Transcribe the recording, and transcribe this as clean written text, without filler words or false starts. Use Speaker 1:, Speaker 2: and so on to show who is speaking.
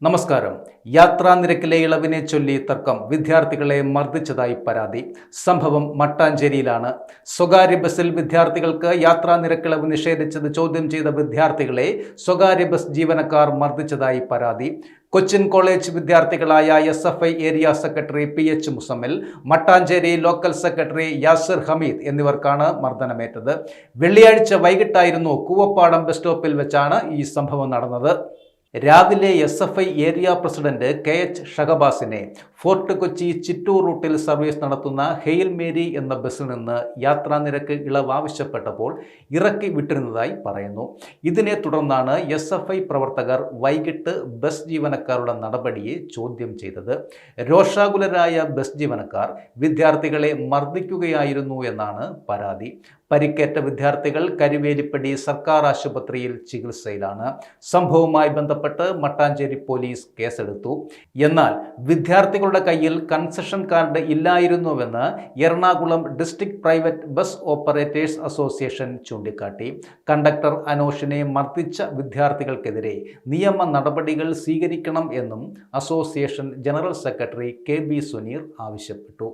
Speaker 1: നമസ്കാരം. യാത്രാ നിരക്കിലെ ഇളവിനെ ചൊല്ലി തർക്കം. വിദ്യാർത്ഥികളെ മർദ്ദിച്ചതായി പരാതി. സംഭവം മട്ടാഞ്ചേരിയിലാണ്. സ്വകാര്യ ബസ്സിൽ വിദ്യാർത്ഥികൾക്ക് യാത്രാ നിരക്കിളവ് നിഷേധിച്ചത് ചോദ്യം ചെയ്ത വിദ്യാർത്ഥികളെ സ്വകാര്യ ബസ് ജീവനക്കാർ മർദ്ദിച്ചതായി പരാതി. കൊച്ചിൻ കോളേജ് വിദ്യാർത്ഥികളായ SFI area secretary PH Musammil, Mattancherry local secretary Yasir Hameed എന്നിവർക്കാണ് മർദ്ദനമേറ്റത്. വെള്ളിയാഴ്ച വൈകിട്ടായിരുന്നു കൂവപ്പാടം ബസ് സ്റ്റോപ്പിൽ വെച്ചാണ് ഈ സംഭവം നടന്നത്. രാവിലെ SFI ഏരിയ പ്രസിഡന്റ് KH ഷഹബാസിനെ ഫോർട്ട് കൊച്ചി ചിറ്റൂർ റൂട്ടിൽ സർവീസ് നടത്തുന്ന ഹെയിൽ മേരി എന്ന ബസ്സിൽ നിന്ന് യാത്രാ നിരക്ക് ഇളവ് ആവശ്യപ്പെട്ടപ്പോൾ ഇറക്കി വിട്ടിരുന്നതായി പറയുന്നു. ഇതിനെ തുടർന്നാണ് SFI പ്രവർത്തകർ വൈകിട്ട് ബസ് ജീവനക്കാരുടെ നടപടിയെ ചോദ്യം ചെയ്തത്. രോഷാകുലരായ ബസ് ജീവനക്കാർ വിദ്യാർത്ഥികളെ മർദ്ദിക്കുകയായിരുന്നു എന്നാണ് പരാതി. പരിക്കേറ്റ വിദ്യാർത്ഥികൾ കരുവേലിപ്പടി സർക്കാർ ആശുപത്രിയിൽ ചികിത്സയിലാണ്. സംഭവവുമായി ബന്ധപ്പെട്ട് മട്ടാഞ്ചേരി പോലീസ് കേസെടുത്തു. എന്നാൽ വിദ്യാർത്ഥികളുടെ കയ്യിൽ കൺസെഷൻ കാർഡ് ഇല്ലായിരുന്നുവെന്ന് Ernakulam district private bus operators association ചൂണ്ടിക്കാട്ടി. കണ്ടക്ടർ അനോഷിനെ മർദ്ദിച്ച വിദ്യാർത്ഥികൾക്കെതിരെ നിയമ നടപടികൾ സ്വീകരിക്കണം എന്നും association general secretary KB Suneer ആവശ്യപ്പെട്ടു.